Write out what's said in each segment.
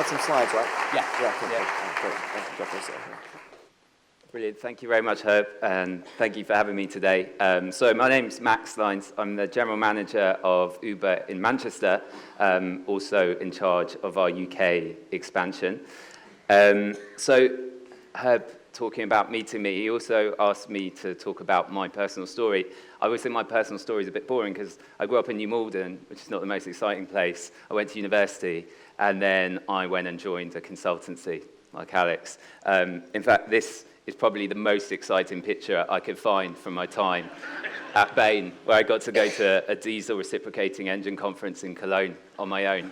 start some slides, right? Yeah. Yeah, cool. Yeah. Great. Go for a second. Brilliant. Thank you very much, Herb, and thank you for having me today. So my name's Max Lines. I'm the General Manager of Uber in Manchester, also in charge of our UK expansion. So Herb, talking about meeting me, he also asked me to talk about my personal story. I always think my personal story is a bit boring because I grew up in New Malden, which is not the most exciting place. I went to university, and then I went and joined a consultancy like Alex. In fact, this is probably the most exciting picture I could find from my time at Bain, where I got to go to a diesel reciprocating engine conference in Cologne on my own.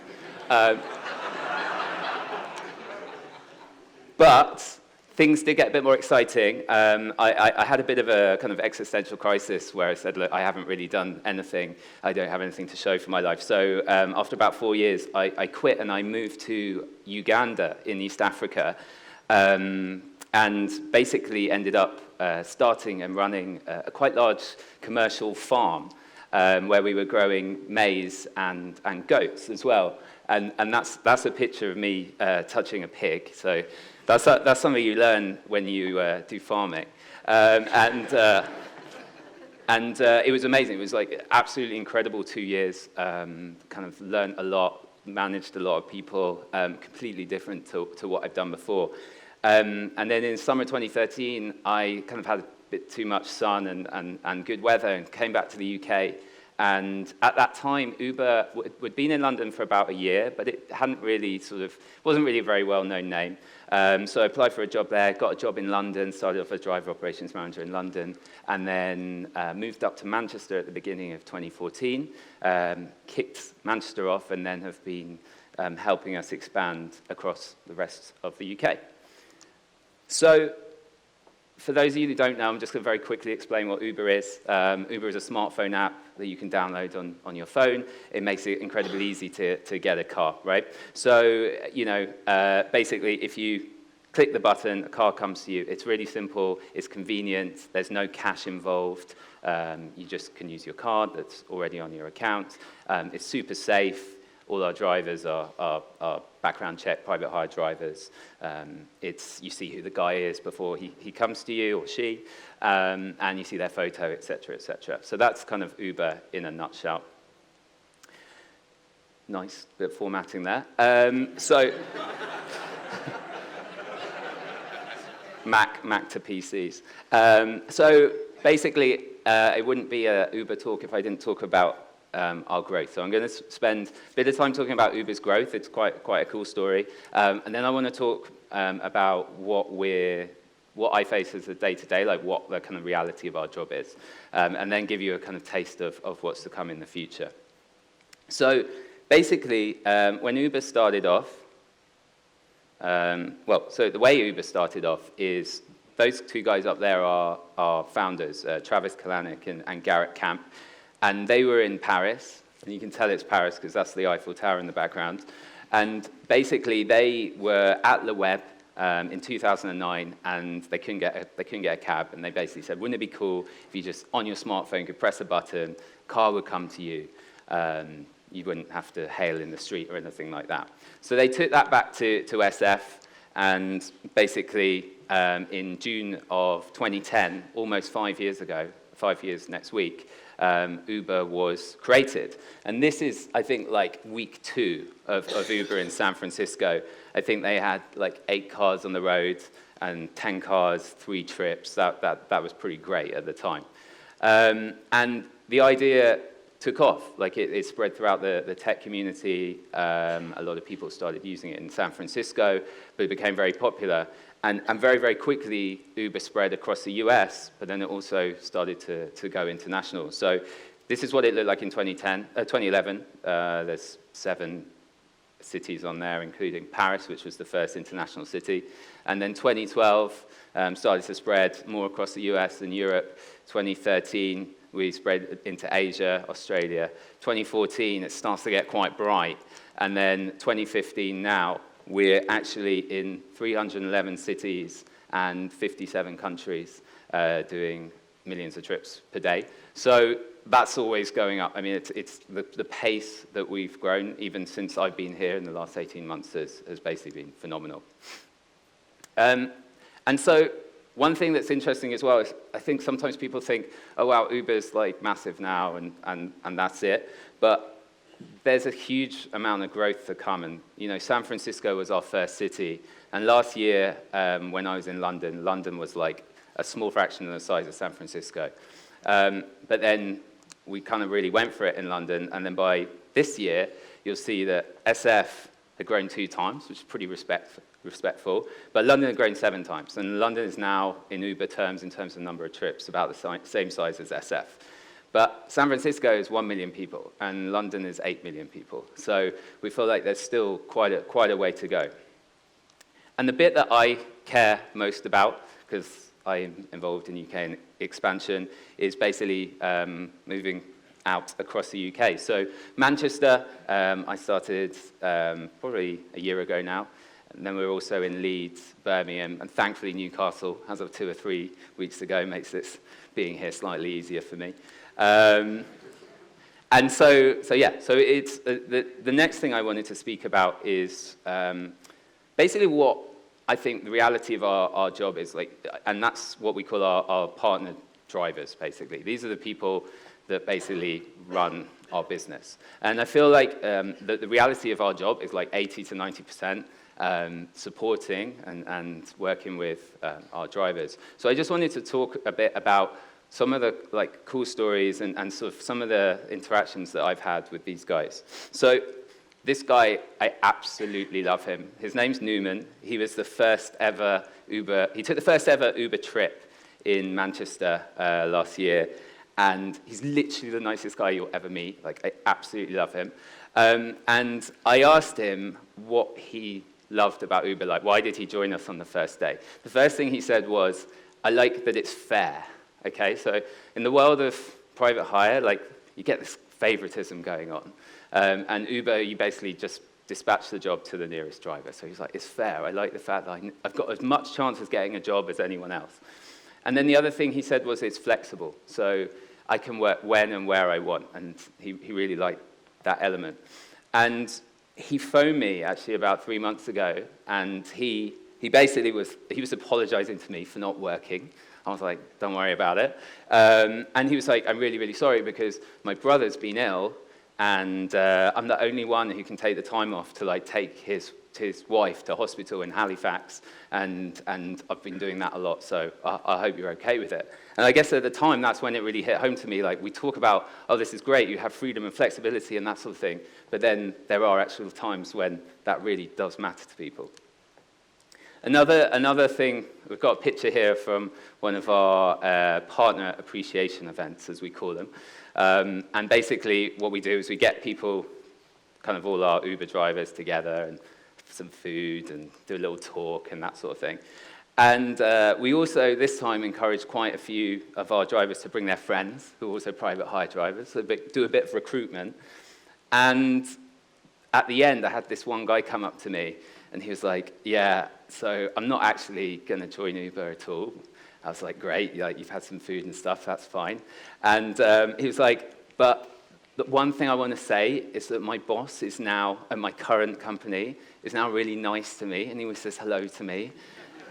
But things did get a bit more exciting. I had a bit of a kind of existential crisis where I said, look, I haven't really done anything. I don't have anything to show for my life. So after about 4 years, I quit and I moved to Uganda in East Africa. And basically ended up starting and running a quite large commercial farm where we were growing maize and goats as well. And that's a picture of me touching a pig. So that's something you learn when you do farming. And it was amazing. It was like absolutely incredible 2 years. Kind of learned a lot, managed a lot of people, completely different to what I've done before. And then in summer 2013, I kind of had a bit too much sun and good weather and came back to the UK. And at that time, Uber had been in London for about a year, but it hadn't really wasn't really a very well-known name. So I applied for a job there, got a job in London, started off as driver operations manager in London, and then moved up to Manchester at the beginning of 2014, kicked Manchester off, and then have been helping us expand across the rest of the UK. So, for those of you who don't know, I'm just going to very quickly explain what Uber is. Uber is a smartphone app that you can download on your phone. It makes it incredibly easy to get a car, right? So, basically, if you click the button, a car comes to you. It's really simple. It's convenient. There's no cash involved. You just can use your card that's already on your account. It's super safe. All our drivers are background check, private hire drivers. You see who the guy is before he comes to you or she, and you see their photo, et cetera, et cetera. So that's kind of Uber in a nutshell. Nice bit of formatting there. Mac to PCs. So basically, it wouldn't be a Uber talk if I didn't talk about our growth. So I'm going to spend a bit of time talking about Uber's growth. It's quite a cool story. And then I want to talk about what I face as a day-to-day, like what the kind of reality of our job is. And then give you a kind of taste of what's to come in the future. So basically, when Uber started off, so the way Uber started off is those two guys up there are founders, Travis Kalanick and Garrett Camp. And they were in Paris, and you can tell it's Paris because that's the Eiffel Tower in the background. And basically, they were at Le Web in 2009, and they couldn't get a cab. And they basically said, wouldn't it be cool if you just, on your smartphone, could press a button, car would come to you. You wouldn't have to hail in the street or anything like that. So they took that back to SF, and basically, in June of 2010, almost 5 years ago, 5 years next week, Uber was created. And this is, I think, like week 2 of Uber in San Francisco. I think they had like 8 cars on the road and 10 cars, 3 trips. That was pretty great at the time. And the idea took off. Like it spread throughout the tech community. A lot of people started using it in San Francisco, but it became very popular. And very, very quickly, Uber spread across the US, but then it also started to go international. So this is what it looked like in 2011. There's 7 cities on there, including Paris, which was the first international city. And then 2012 started to spread more across the US and Europe. 2013, we spread into Asia, Australia. 2014, it starts to get quite bright. And then 2015 now, we're actually in 311 cities and 57 countries doing millions of trips per day. So that's always going up. I mean, it's the pace that we've grown, even since I've been here in the last 18 months, has basically been phenomenal. And so one thing that's interesting as well is I think sometimes people think, oh, wow, Uber's like massive now and that's it. But there's a huge amount of growth to come. And, you know, San Francisco was our first city. And last year, when I was in London, London was like a small fraction of the size of San Francisco. But then we kind of really went for it in London. And then by this year, you'll see that SF had grown 2 times, which is pretty respectful. But London had grown 7 times. And London is now, in Uber terms, in terms of number of trips, about the same size as SF. But San Francisco is 1 million people, and London is 8 million people. So we feel like there's still quite a way to go. And the bit that I care most about, because I'm involved in UK expansion, is basically moving out across the UK. So Manchester, I started probably a year ago now. And then we're also in Leeds, Birmingham, and thankfully Newcastle, as of 2 or 3 weeks ago, makes this being here slightly easier for me. And so it's the next thing I wanted to speak about is basically what I think the reality of our job is like, and that's what we call our partner drivers, basically. These are the people that basically run our business. And I feel like the reality of our job is like 80 to 90% supporting and working with our drivers. So I just wanted to talk a bit about some of the like cool stories and sort of some of the interactions that I've had with these guys. So this guy, I absolutely love him. His name's Newman. He was the first ever Uber, he took the first ever Uber trip in Manchester last year. And he's literally the nicest guy you'll ever meet. Like, I absolutely love him. And I asked him what he loved about Uber. Like, why did he join us on the first day? The first thing he said was, I like that it's fair. Okay, so in the world of private hire, like, you get this favoritism going on. And Uber, you basically just dispatch the job to the nearest driver. So he's like, it's fair. I like the fact that I've got as much chance of getting a job as anyone else. And then the other thing he said was it's flexible. So I can work when and where I want. And he really liked that element. And he phoned me actually about 3 months ago. And he basically was apologizing to me for not working. I was like, don't worry about it. And he was like, I'm really, really sorry because my brother's been ill. And I'm the only one who can take the time off to like take his wife to hospital in Halifax, and I've been doing that a lot, so I hope you're okay with it. And I guess at the time, that's when it really hit home to me. Like, we talk about, oh, this is great, you have freedom and flexibility and that sort of thing, but then there are actual times when that really does matter to people. Another thing, we've got a picture here from one of our partner appreciation events, as we call them. And basically, what we do is we get people, kind of all our Uber drivers together, and some food and do a little talk and that sort of thing. And we also, this time, encourage quite a few of our drivers to bring their friends, who are also private hire drivers, so do a bit of recruitment. And at the end, I had this one guy come up to me, and he was like, yeah, so I'm not actually going to join Uber at all. I was like, great, like, you've had some food and stuff, that's fine. And he was like, but the one thing I want to say is that my boss is now, at my current company, is now really nice to me, and he always says hello to me.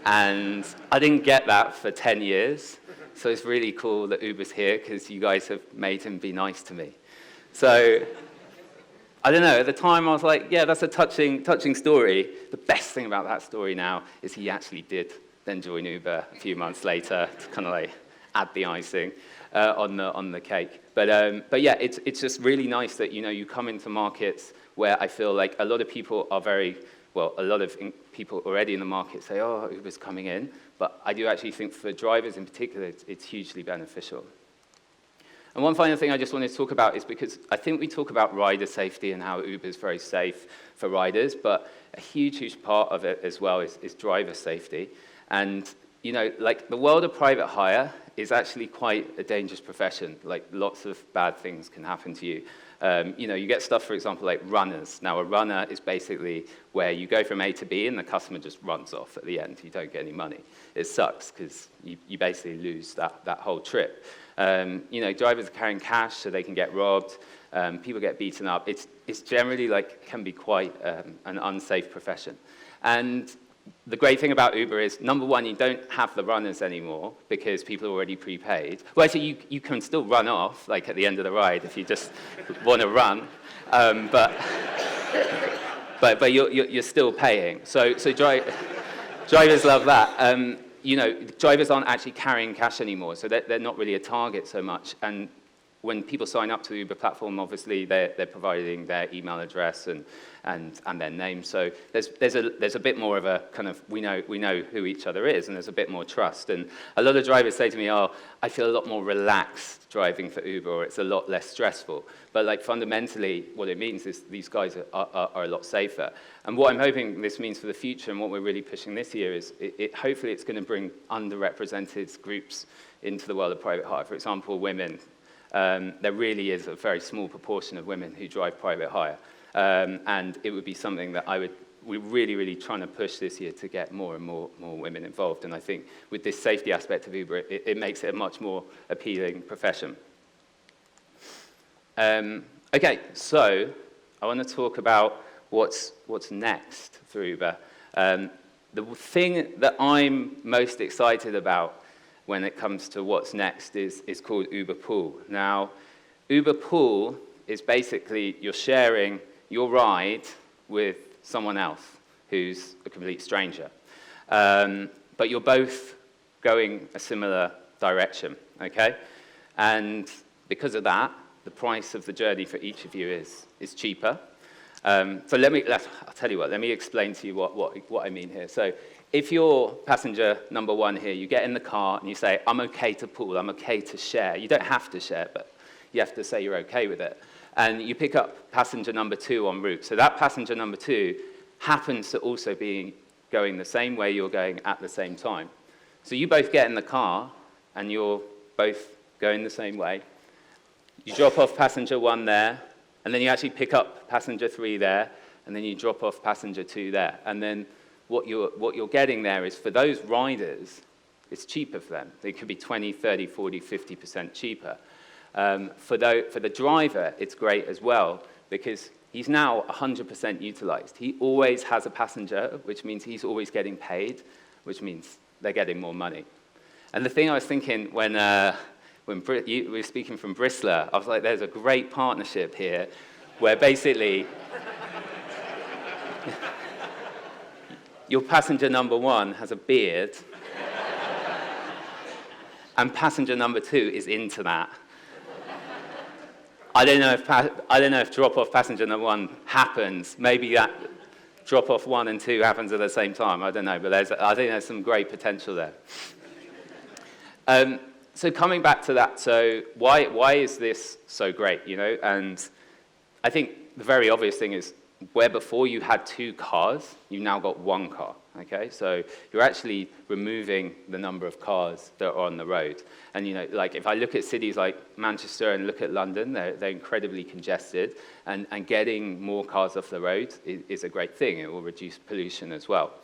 And I didn't get that for 10 years, so it's really cool that Uber's here, because you guys have made him be nice to me. So, I don't know, at the time I was like, yeah, that's a touching story. The best thing about that story now is he actually did then join Uber a few months later to kind of like add the icing on the cake. But yeah, it's just really nice that, you know, you come into markets where I feel like a lot of people are a lot of people already in the market say, oh, Uber's coming in. But I do actually think for drivers in particular, it's hugely beneficial. And one final thing I just wanted to talk about is because I think we talk about rider safety and how Uber is very safe for riders, but a huge part of it as well is driver safety. And like the world of private hire is actually quite a dangerous profession. Like lots of bad things can happen to you. You get stuff, for example, like runners. Now, a runner is basically where you go from A to B and the customer just runs off at the end. You don't get any money. It sucks because you basically lose that whole trip. Drivers are carrying cash so they can get robbed. People get beaten up. It's generally can be quite an unsafe profession. And the great thing about Uber is, number one, you don't have the runners anymore because people are already prepaid. Well, actually, you can still run off, at the end of the ride if you just want to run, but you're still paying. So drivers love that. Drivers aren't actually carrying cash anymore, so they're not really a target so much. And when people sign up to the Uber platform, obviously they're providing their email address and their name. So there's a bit more of a kind of we know who each other is, and there's a bit more trust. And a lot of drivers say to me, "Oh, I feel a lot more relaxed driving for Uber, or it's a lot less stressful." But fundamentally, what it means is these guys are a lot safer. And what I'm hoping this means for the future, and what we're really pushing this year, is hopefully it's going to bring underrepresented groups into the world of private hire. For example, women. There really is a very small proportion of women who drive private hire. And it would be something that we're really, really trying to push this year to get more and more women involved. And I think with this safety aspect of Uber, it makes it a much more appealing profession. Okay, so I want to talk about what's next for Uber. The thing that I'm most excited about when it comes to what's next is called Uber Pool. Now, Uber Pool is basically you're sharing your ride with someone else who's a complete stranger. But you're both going a similar direction, okay? And because of that, the price of the journey for each of you is cheaper. So I'll tell you what, let me explain to you what I mean here. So if you're passenger number one here, you get in the car and you say, I'm okay to pool, I'm okay to share. You don't have to share, but you have to say you're okay with it. And you pick up passenger number two en route. So that passenger number two happens to also be going the same way you're going at the same time. So you both get in the car and you're both going the same way. You drop off passenger one there, and then you actually pick up passenger three there, and then you drop off passenger two there. And then what you're getting there is, for those riders, it's cheaper for them. They could be 20, 30, 40, 50% cheaper. For the driver, it's great as well, because he's now 100% utilized. He always has a passenger, which means he's always getting paid, which means they're getting more money. And the thing I was thinking when we were speaking from Bristler, I was like, there's a great partnership here where basically your passenger number one has a beard and passenger number two is into that. I don't know if drop-off passenger number one happens. Maybe that drop-off one and two happens at the same time. I don't know, but I think there's some great potential there. So coming back to that, so why is this so great, And I think the very obvious thing is, where before you had two cars, you've now got one car, okay? So you're actually removing the number of cars that are on the road. And, if I look at cities like Manchester and look at London, they're incredibly congested, and getting more cars off the road is a great thing. It will reduce pollution as well.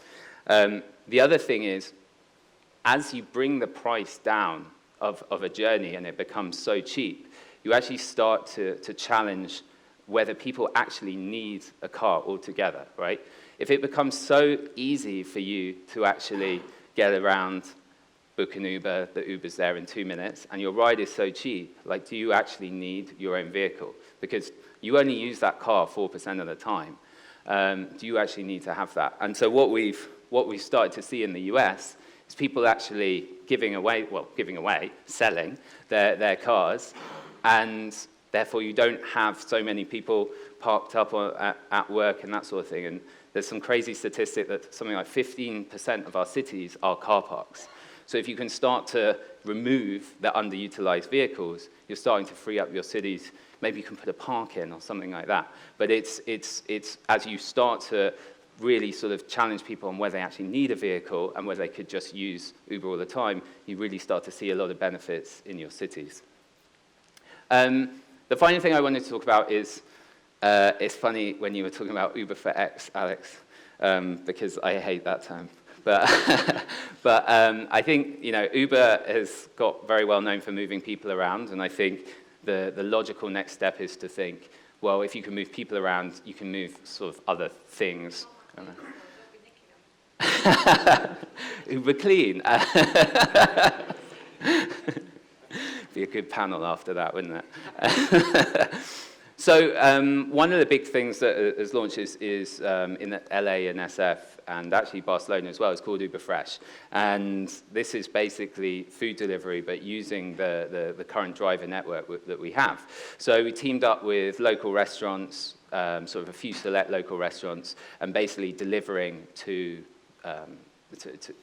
The other thing is, as you bring the price down of a journey and it becomes so cheap, you actually start to challenge whether people actually need a car altogether, right? If it becomes so easy for you to actually get around, book an Uber, the Uber's there in 2 minutes, and your ride is so cheap, do you actually need your own vehicle? Because you only use that car 4% of the time. Do you actually need to have that? And so what we've started to see in the US is people actually selling their cars, and therefore you don't have so many people parked up at work and that sort of thing. And there's some crazy statistic that something like 15% of our cities are car parks. So if you can start to remove the underutilized vehicles, you're starting to free up your cities. Maybe you can put a park in or something like that. But it's as you start to really sort of challenge people on whether they actually need a vehicle and whether they could just use Uber all the time, you really start to see a lot of benefits in your cities. The final thing I wanted to talk about is, it's funny when you were talking about Uber for X, Alex, because I hate that term. But, I think, Uber has got very well known for moving people around, and I think the logical next step is to think, well, if you can move people around, you can move sort of other things. Uber clean. Be a good panel after that, wouldn't it? So one of the big things that has launched is in LA and SF, and actually Barcelona as well. It's called Uber Fresh. And this is basically food delivery, but using the current driver network that we have. So we teamed up with local restaurants, sort of a few select local restaurants, and basically delivering to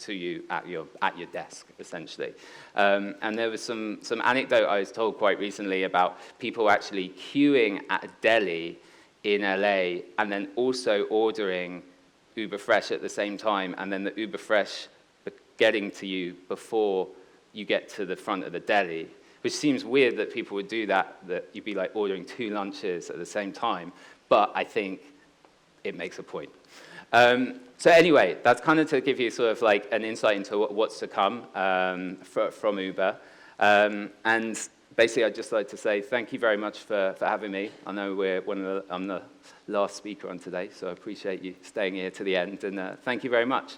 you at your desk, essentially. And there was some anecdote I was told quite recently about people actually queuing at a deli in LA and then also ordering Uber Fresh at the same time, and then the Uber Fresh getting to you before you get to the front of the deli, which seems weird that people would do that you'd be like ordering 2 lunches at the same time, but I think it makes a point. So anyway, that's kind of to give you sort of like an insight into what's to come from Uber. And basically, I'd just like to say thank you very much for having me. I know I'm the last speaker on today, so I appreciate you staying here to the end, and thank you very much.